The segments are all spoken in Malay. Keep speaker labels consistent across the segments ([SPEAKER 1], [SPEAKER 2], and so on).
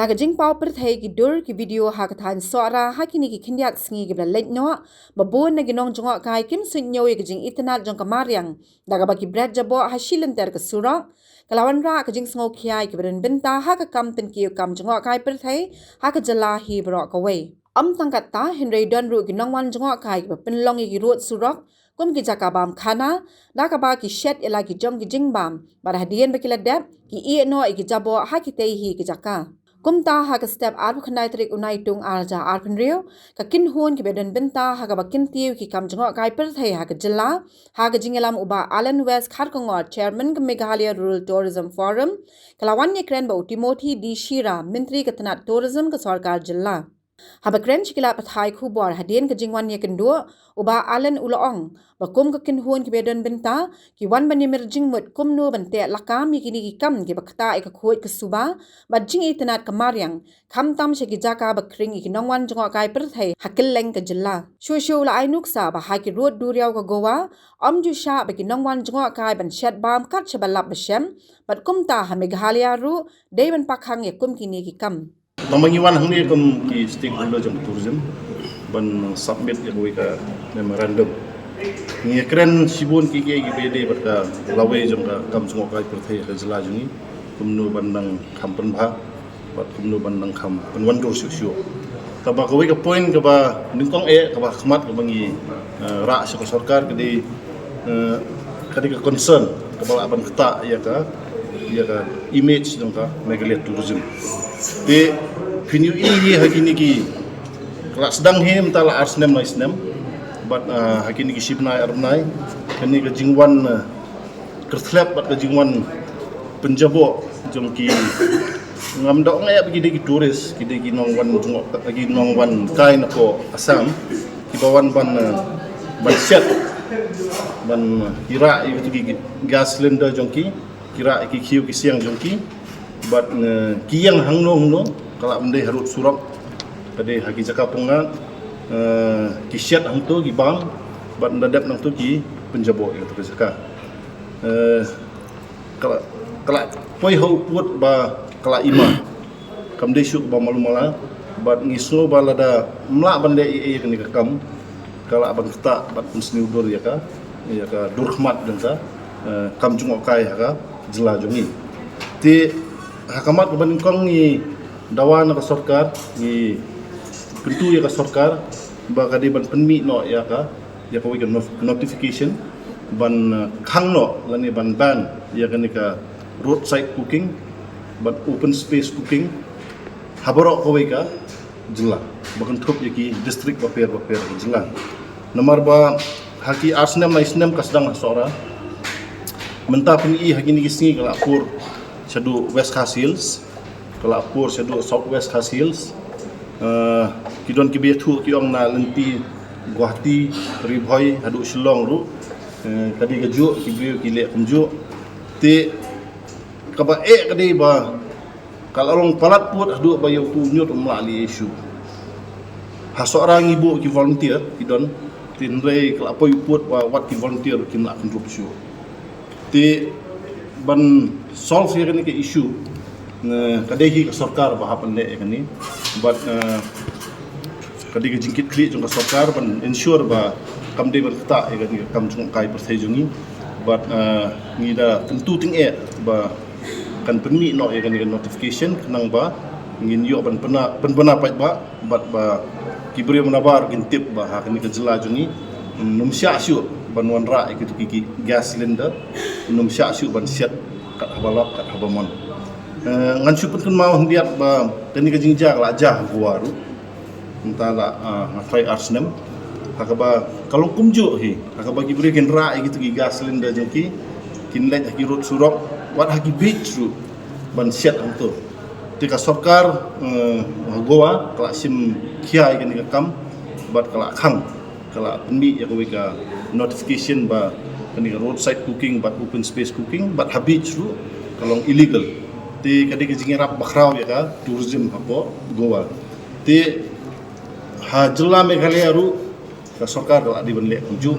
[SPEAKER 1] Naga jing pau perthai ki dur ki video hakathan suara hakini ki kindiat sngi ki bla leit no babon na ginong jongok kai kim sunyo ki jing internet jong kamariang daga baki bread jabo hasilen ter ke surok kalawan ra ka jing sngo khiai ki bren benta ha ka kam ten ki kam jongok kai perthai ha ka jala hi bro ka we tangkat ta Henry don ru ginong wan jongok kai ki penlong ki ruot surok kum ki jaka bam khana da ka ba ki shet ela ki jong ki jing bam bar hadien bakila dep ki e no ki jabo ha ki tei hi ki jaka kumta ha ka step ar khnai trik unai tung arja ar phenriu ka kin hon ki beden benta ha ka bakin tiu ki kam jngo kai per thai ha ka jilla ha ka jingelam uba Alan West khar ko ngor chairman ka Meghalaya Rural Tourism Forum kalawan ni kren ba Timothy D Shira menteri ketanat tourism ka sarkar jilla haba kren chikila pathai khu bor hadien ka jingwan ye kendo uba Alan Ulaong bakum ka kin hon ki beden benta ki wan ban yemir jingmut kumno bante lakam ki ni ki kam ki bakta ka khoi ka suba ba jing itanat kamariang kham tam she ki jaka ba kring ki nongwan jonga kai per thai hakil leng ka jilla shu la ainuk sa ba ha ki road duriaw ka gowa ju sha ba ki nongwan jonga kai ban shat bam kat shabalap ba shem bat kumta ha Meghalaya ru dei ban pakhang ye kum ki ni ki kam
[SPEAKER 2] Namangiwan hangni kum ki stakeholder jam tourism ban submit ya ka memorandum ni kren sibun ki ki bede berka lawe jam ka kam sungo kai perthai ka jela jungi kumnu bandang kampen bha bat kumnu bandang kam penwan do syu ka ba ka point ka ba ningkong ka ba khmat ka bangi ra sa sarkar ka di ka concern ka ba ban kata ya ka image jam ka Meghalaya tourism de pinyu ini hakini ki kelas sedang hem tala arsnem na isnem but hakini ki shipnai arnai kani ka jingwan kerthlap bat ka jingwan penjabo jom ki ngamdok ngai bagi ki turis ki nongwan jungok lagi nongwan kai na ko Assam ki bawan ban set ban kira itu ki gas cylinder jongki kira ki khiu ki siang jongki but kiyang hangno kalau mendai harut surok kade hagi jaka ponga kisyat hang tu gi bang bat ndadap nang tu ki penjabo ya tu jaka kala poi ho put ba kala ima kam de syuk ba malumala bat ngisno ba lada mla bande e kani kam kala ban kata bat pensni udur ya ka durhmat dan ka kam jungok kai ha ka jela jongi ti hakamat ban kong ni dawan ka sarkar ni pintu ya ka sarkar ba kadi ban penmi no ya ka wi notification ban khang no lani ban ya ka roadside cooking ban open space cooking habaro ko wi ka jilla bakan thup yaki district baper jilla nomor ba haki arsnem na isnem kasdang sora menta peni haki ni gisni kala pur Shadu West Khas Hills, Kalapur Shadu South West Khas Hills, kidon kibetu kiong na lenti Guwahati Ribhoi hadu Shillong ru, kadi kaju kibiu kile kumju, te kaba kadi ba kalau palat put hadu ba yau tu nyut umlali isu. Hasorang ibu ki volunteer kidon tinrei kalapoi put ba wat ki volunteer kimla kunrup syu. Te ban solve ya ke issue kadai ke sarkar ba hapan le kani but kadai ke jingkit kli jong sarkar ban ensure ba kam de ban kata ya kani kam jong kai perthai jungi but ni da tentu ting ba kan permi no ya kani notification kenang ba ngin yo ban pena pat ba but ba kibri menabar gintip ba ha kani ke jela jungi numsya syu ban wanra ikitu ki gas cylinder numsya syu ban set kat habalap kat habamon ngan supun kan mau hendiat ba tani ka jingja la jah guaru entala ngafai arsnem hakaba kalau kumju hi hakaba gibri gen ra gitu gi gas cylinder jengki kinlet haki rut surok wat haki beach ru ban set antu tika sarkar goa kala sim khiai kan kam bat kala khang kala penmi ya ka notification ba kani roadside cooking but open space cooking but habits ru kalau illegal ti kadi ke jingerap bakraw ya ka tourism hapo goa ti ha jela Meghalaya ru ka sarkar la di benle kunju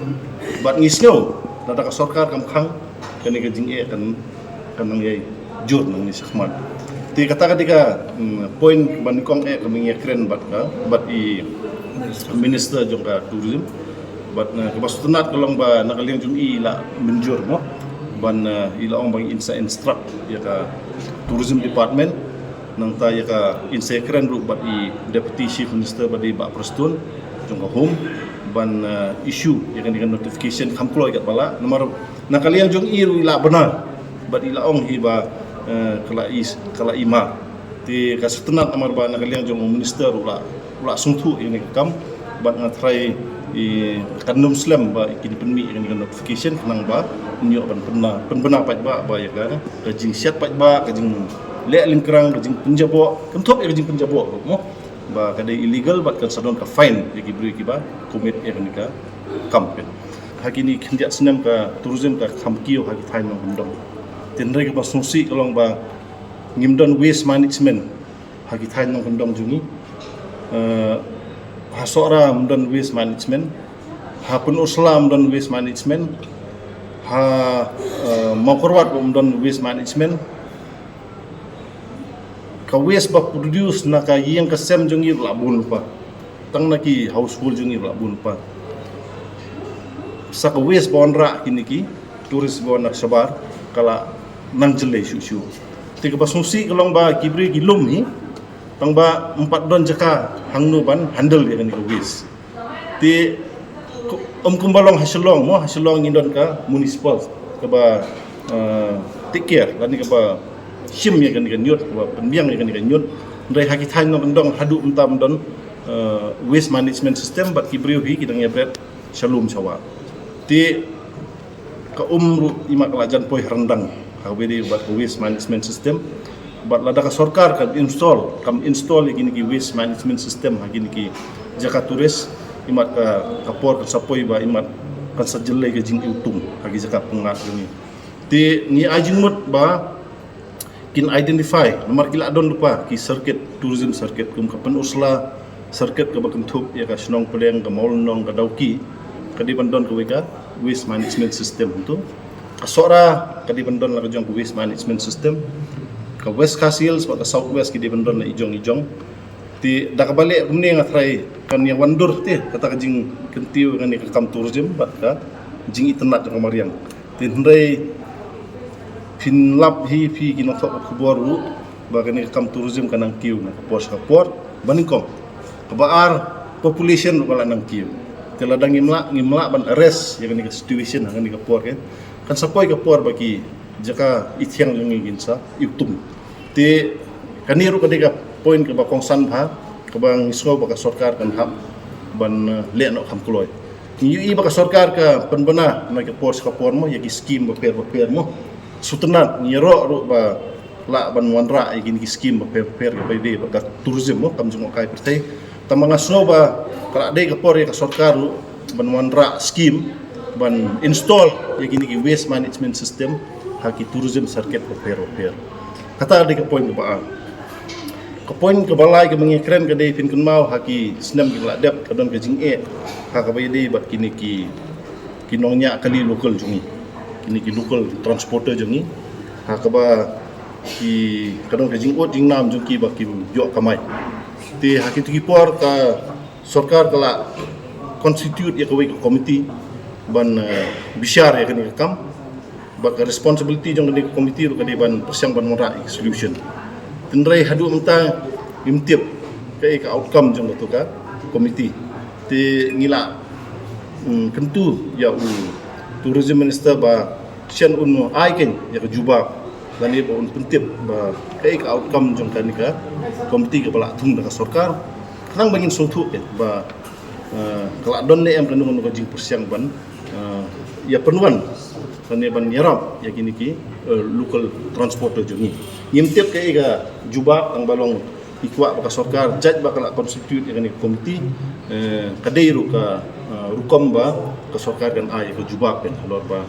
[SPEAKER 2] but ngisno data ka sarkar kam khang kani ke jinge kan nang yai jur nang ni sakhmat Ti kata ketika poin ban kong kami keren bat i minister jongka tourism bat kebastutenat kolong ba nakaliang jung i la menjur mo ban ila ong bang instruct ya ka tourism department nang ta ya ka keren ru bat i deputy chief minister bat i ba prestun jongka home ban issue ya kan dengan notification kamklo kat bala nomor nakaliang jung i ru ila benar bat ila ong hi ba kala ima ti kasutenat amar ba nakaliang jong minister ula sungtu ini kam bat ngatrai i kanum slam ba ikini penmi dengan notification nang ba nyo ban penbena pat ba ya kan kajing siat pat ba kajing le lingkrang kajing penjabo kentop kajing penjabo mo ba kadai illegal bat kan sadon ka fine ya gibri ki ba komit ya kan ka kampen hakini kinjat senam ka tourism ka kamkio hagi thain nang ndong tenre ke basungsi kalong ba ngimdon waste management hagi thain nang ndong jungi hasora mdon waste management ha pun uslam mdon waste management ha makorwat mdon waste management ka waste ba produce na ka yang kasem jungi labun pa tang na ki household jungi labun pa sa ka waste bonra kiniki turis bon sabar kala nang jele shu tiga basungsi kalong ba kibri gilum ni tang ba 4 don jaka hangnu ban handle dia kan wis ti kumbalong hasilong indon ka municipal ka ba take care lani ka ba sim ya kan nyut ba penbiang ya kan nyut ndai haki thain no ndong hadu entam don waste management system bat kibri hi kidang ya bret shalom sawa ti ka umru imak lajan poi rendang kabedi buat waste management system buat lada ka sarkar kam install gini ki waste management system gini ki jaka turis imat ka kapor ka sapoi ba imat kan sajelle ke jing utung hagi jaka pengat gini ti ni ajingmut ba kin identify nomor kila don lupa ki circuit tourism circuit kum ka penusla circuit ka bakem thup ya ka snong peleng ka maulnong ka dauki kadi bandon ka weka waste management system tu kasora kadi bandon la jong waste management system ka west kasil sa south west kadi bandon la ijong ti da ka balik kumni ngatrai kan yang wandur ti kata ka jing kentiu kan ni ka kam tourism bat ka jing itenat ka mariang ti ndai pinlap hi pi kinotok kubor ru ba kan ni kam tourism kanang kiu na kapor baningkom kabaar population wala nang kiu teladang ngimla ban arrest yang ni situation hang ni kapor kan sapoi kapor bagi jaka ithiang lengi ginsa yutum ti kaniru kadika point ke bakong sanha ke bang isgo baka sarkar kan hab ban le no kham kloi ni baka sarkar ka penbena na kapor mo yaki scheme baper mo sutenat ni ro ba la ban wanra igin ki scheme baper ke bede baka tourism mo kam jungo kai pertai tamanga sno ba kala de kapor ya ka sarkar ban wanra scheme ban install yang ini waste management system haki tourism circuit repair kata ada ke poin ke balai ke mengikren ke dei fin kun mau haki senam ke ladap kadon ke jing ha ka bai dei bat kini ki kinongnya kali local jungi kini ki local transporter jungi ha ka ba ki kadon ke jing jing nam jungi ba ki jo kamai ti haki tu ki por ka sarkar kala constitute ya ka committee ban bisyar ya kan kam bak responsibility jong di komiti ru kadi ban persiang ban mora solution tendrai hadu mentang imtip ke outcome jong tu ka komiti ti ngila kentu ya tourism minister ba sian un ai ken ya ke juba dan ni un pentip ba ke outcome jong kan ka komiti ke bala tung da sarkar kanang bangin sultu ba kelak don ne am kanung ko jing persiang ban ya penuan kani ban yarap ya kini ki local transporter jungi ngimtip ke ga juba ang balong ikwa baka sarkar judge baka constitute ya kini komiti kadairu ka rukom ba ka sarkar kan ay ka juba kan halor ba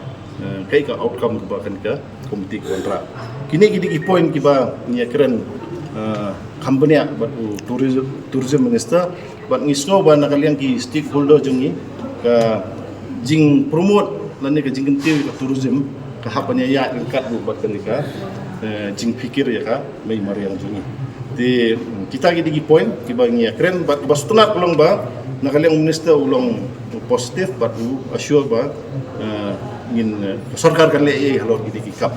[SPEAKER 2] kai ka outcome ba kan ka komiti kontra kini ki point ki ba nya keren company ba tourism minister ba ngisno ba nakaliang ki stakeholder jungi ka jing promote lani ka jing kentiu ka tourism ka hapanya ya ingkat bu bat kan ka jing fikir ya ka mai mariang jungi di kita gidi point kiba ngia keren bat bastuna ulong ba nakaliang minister ulong positif bat assure ba ngin sarkar kan le halor gidi kikap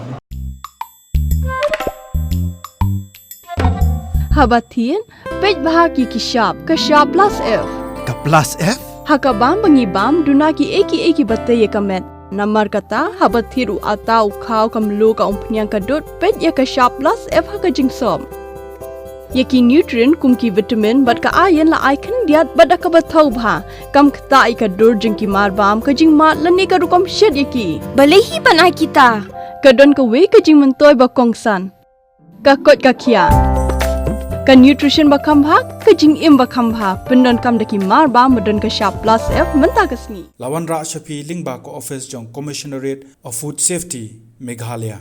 [SPEAKER 3] Habatin pej bahagi kishap kashap plus F
[SPEAKER 4] Ka plus F?
[SPEAKER 3] hakabam bangibam dunaki eki batay kamet namar kata habathiru atau khaw kamlu ka umpnyang kadut pej ya kashap plus F hakajing som yaki nutrient kumki vitamin bat ka ayan la icon diat bat akabathau bha kam khta ai ka dur jingki mar bam kajing mat lani ka rukom shed yaki
[SPEAKER 5] Balehi panai kita.
[SPEAKER 3] kadon ka we kajing mentoy ba kongsan ka kot ka khia ka nutrition ba khambha kajing im ba khambha pendon kam daki mar ba modon ka sharp plus F menta kasni
[SPEAKER 4] Lawan Ra Shafi Lingba ko office jong Commissionerate of Food Safety Meghalaya.